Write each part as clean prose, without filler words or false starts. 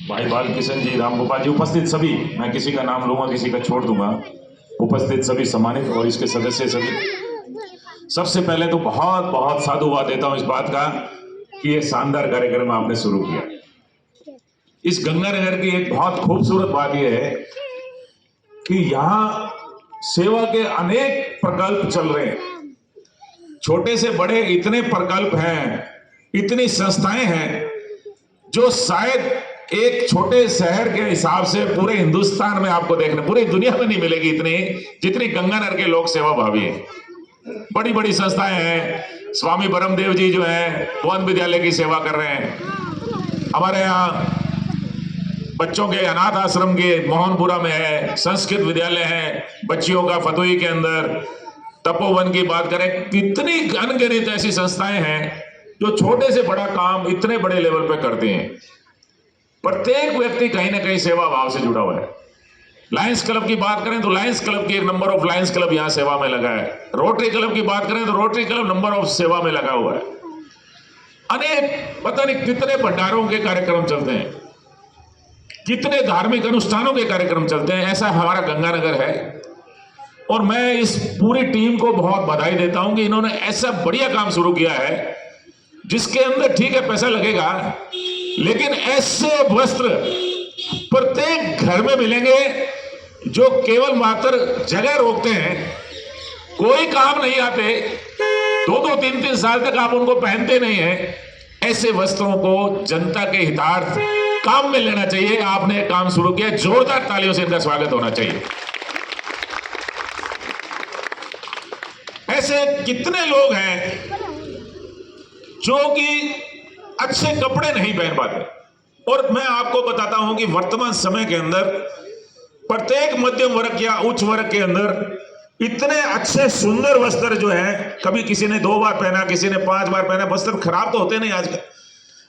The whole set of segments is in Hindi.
भाई बालकिशन जी, राम गोपाल जी, उपस्थित सभी, मैं किसी का नाम लूंगा किसी का छोड़ दूंगा, उपस्थित सभी सम्मानित और इसके सदस्य सभी, सबसे पहले तो बहुत बहुत साधुवाद देता हूं इस बात का कि ये शानदार कार्यक्रम आपने शुरू किया। इस गंगानगर की एक बहुत खूबसूरत बात यह है कि यहाँ सेवा के अनेक प्रकल्प चल रहे हैं, छोटे से बड़े इतने प्रकल्प हैं, इतनी संस्थाएं हैं जो शायद एक छोटे शहर के हिसाब से पूरे हिंदुस्तान में आपको देखने, पूरी दुनिया में नहीं मिलेगी इतनी जितनी गंगानगर के लोग सेवा भावी हैं। बड़ी बड़ी संस्थाएं हैं, स्वामी ब्रह्मदेव जी जो हैं वन विद्यालय की सेवा कर रहे हैं, हमारे यहाँ बच्चों के अनाथ आश्रम के मोहनपुरा में है, संस्कृत विद्यालय है बच्चियों का फतोही के अंदर, तपोवन की बात करें, कितनी अनगिनत ऐसी संस्थाएं हैं जो छोटे से बड़ा काम इतने बड़े लेवल पे करते हैं। प्रत्येक व्यक्ति कहीं ना कहीं सेवा भाव से जुड़ा हुआ है। लायंस क्लब की बात करें तो लायंस क्लब की एक नंबर ऑफ लायंस क्लब यहां सेवा में लगा है। रोटरी क्लब की बात करें तो रोटरी क्लब नंबर ऑफ सेवा में लगा हुआ है। अनेक पता नहीं कितने भंडारों के कार्यक्रम चलते हैं, कितने धार्मिक अनुष्ठानों के कार्यक्रम चलते हैं। ऐसा हमारा गंगानगर है और मैं इस पूरी टीम को बहुत बधाई देता हूं कि इन्होंने ऐसा बढ़िया काम शुरू किया है जिसके अंदर ठीक है पैसा लगेगा, लेकिन ऐसे वस्त्र प्रत्येक घर में मिलेंगे जो केवल मात्र जगह रोकते हैं, कोई काम नहीं आते, 2-2, 3-3 साल तक आप उनको पहनते नहीं हैं। ऐसे वस्त्रों को जनता के हितार्थ काम में लेना चाहिए। आपने काम शुरू किया, जोरदार तालियों से इनका स्वागत होना चाहिए। ऐसे कितने लोग हैं जो कि अच्छे कपड़े नहीं पहन पाते, और मैं आपको बताता हूं कि वर्तमान समय के अंदर प्रत्येक मध्यम वर्ग या उच्च वर्ग के अंदर इतने अच्छे सुंदर वस्त्र जो हैं, कभी किसी ने 2 बार पहना, किसी ने 5 बार पहना, वस्त्र खराब तो होते नहीं आजकल,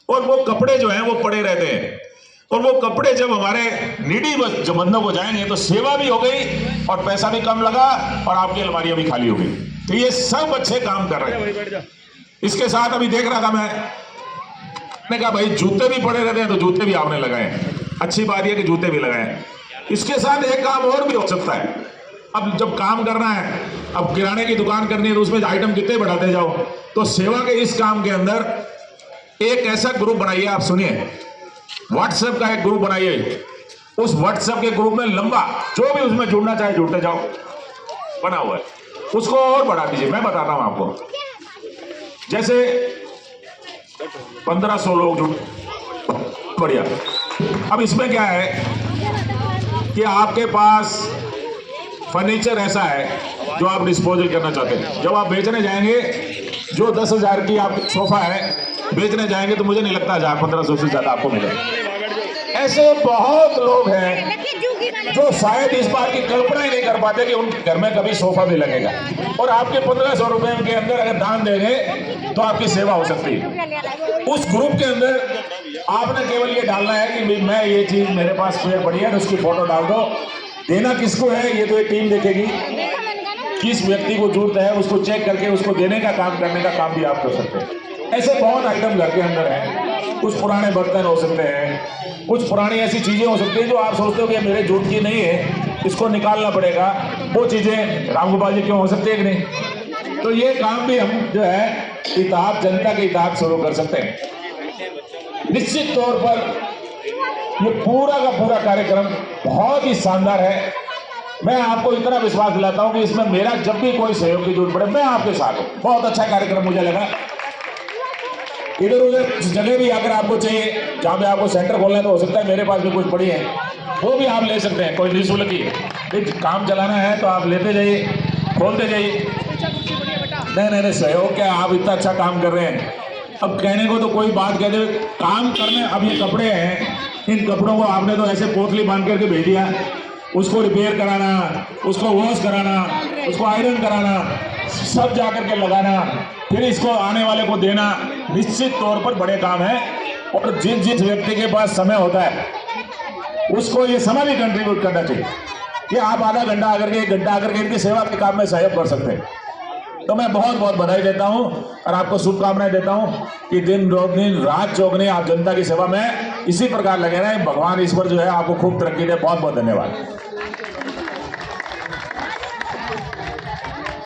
और वो कपड़े जो हैं वो पड़े रहते हैं। और वो कपड़े जब हमारे नीडी जो बंदों को जाएंगे तो सेवा भी हो गई और पैसा भी कम लगा और आपकी अलमारियां भी खाली हो गई। तो ये सब अच्छे काम कर रहे हैं। इसके साथ अभी देख रहा था मैंने कहा भाई जूते भी पड़े रहते हैं तो जूते भी आपने लगाए, अच्छी बात यह कि जूते भी लगाए। इसके साथ एक काम और भी हो सकता है, अब जब काम करना है, अब किराने की दुकान करनी है तो उसमें आइटम कितने बढ़ाते जाओ, तो सेवा के इस काम के अंदर एक ऐसा ग्रुप बनाइए, आप सुनिए, व्हाट्सएप का एक ग्रुप बनाइए। उस व्हाट्सएप के ग्रुप में लंबा जो भी उसमें जुड़ना चाहे जुड़ते जाओ, बना हुआ है, उसको और बढ़ा दीजिए। मैं बताता हूं आपको, जैसे 1500 लोग जुड़, बढ़िया। अब इसमें क्या है कि आपके पास फर्नीचर ऐसा है जो आप डिस्पोजल करना चाहते हैं। जब आप बेचने जाएंगे, जो 10,000 की आपकी सोफा है बेचने जाएंगे तो मुझे नहीं लगता 1000-1500 से ज्यादा आपको मिलेगा। ऐसे बहुत लोग हैं जो शायद इस बात की कल्पना ही नहीं कर पाते कि उनके घर में कभी सोफा भी लगेगा, और आपके 1500 रुपए के अंदर अगर दान देंगे तो आपकी सेवा हो सकती है। उस ग्रुप के अंदर आपने केवल ये डालना है कि मैं ये चीज मेरे पास पेड़ पड़ी है, उसकी फोटो डाल दो। देना किसको है ये तो ये टीम देखेगी, किस व्यक्ति को जरूरत है उसको चेक करके उसको देने का काम, करने का काम भी आप कर सकते हैं। ऐसे बहुत आइटम घर के अंदर हैं, कुछ पुराने बर्तन हो सकते हैं, कुछ पुरानी ऐसी चीजें हो सकती हैं जो आप सोचते हो कि मेरे जूट की नहीं है, इसको निकालना पड़ेगा, वो चीजें रामगोपाल जी क्यों हो सकती है कि नहीं। तो ये काम भी हम जो है इताहत, जनता के इताहत शुरू कर सकते हैं। निश्चित तौर पर ये पूरा का पूरा कार्यक्रम बहुत ही शानदार है। मैं आपको इतना विश्वास दिलाता हूं कि इसमें मेरा जब भी कोई सहयोग की जरूरत पड़े मैं आपके साथ हूं। बहुत अच्छा कार्यक्रम मुझे लगा। इधर उधर जगह भी अगर आपको चाहिए जहां पे आपको सेंटर खोलना है तो हो सकता है मेरे पास भी कुछ पड़ी है, वो भी आप ले सकते हैं, कोई निःशुल्क की। काम चलाना है तो आप लेते जाइए, खोलते जाइए। नहीं, सहयोग क्या, आप इतना अच्छा काम कर रहे हैं। अब कहने को तो कोई बात कह दे, काम करने, अब ये कपड़े हैं, इन कपड़ों को आपने तो ऐसे पोतली बांध करके भेज दिया, उसको रिपेयर कराना, उसको वॉश कराना, उसको आयरन कराना, सब जाकर के लगाना, फिर इसको आने वाले को देना, निश्चित तौर पर बड़े काम है। और जिस व्यक्ति के पास समय होता है उसको ये समय भी कंट्रीब्यूट करना चाहिए कि आप आधा घंटा आकर के 1 घंटा आकर के इनकी सेवा के काम में सहयोग कर सकते हैं। तो मैं बहुत बहुत बधाई देता हूं और आपको शुभकामनाएं देता हूं कि दिन रात चौगने आप जनता की सेवा में इसी प्रकार लगे रहे। भगवान ईश्वर जो है आपको खूब तरक्की दे। बहुत बहुत धन्यवाद।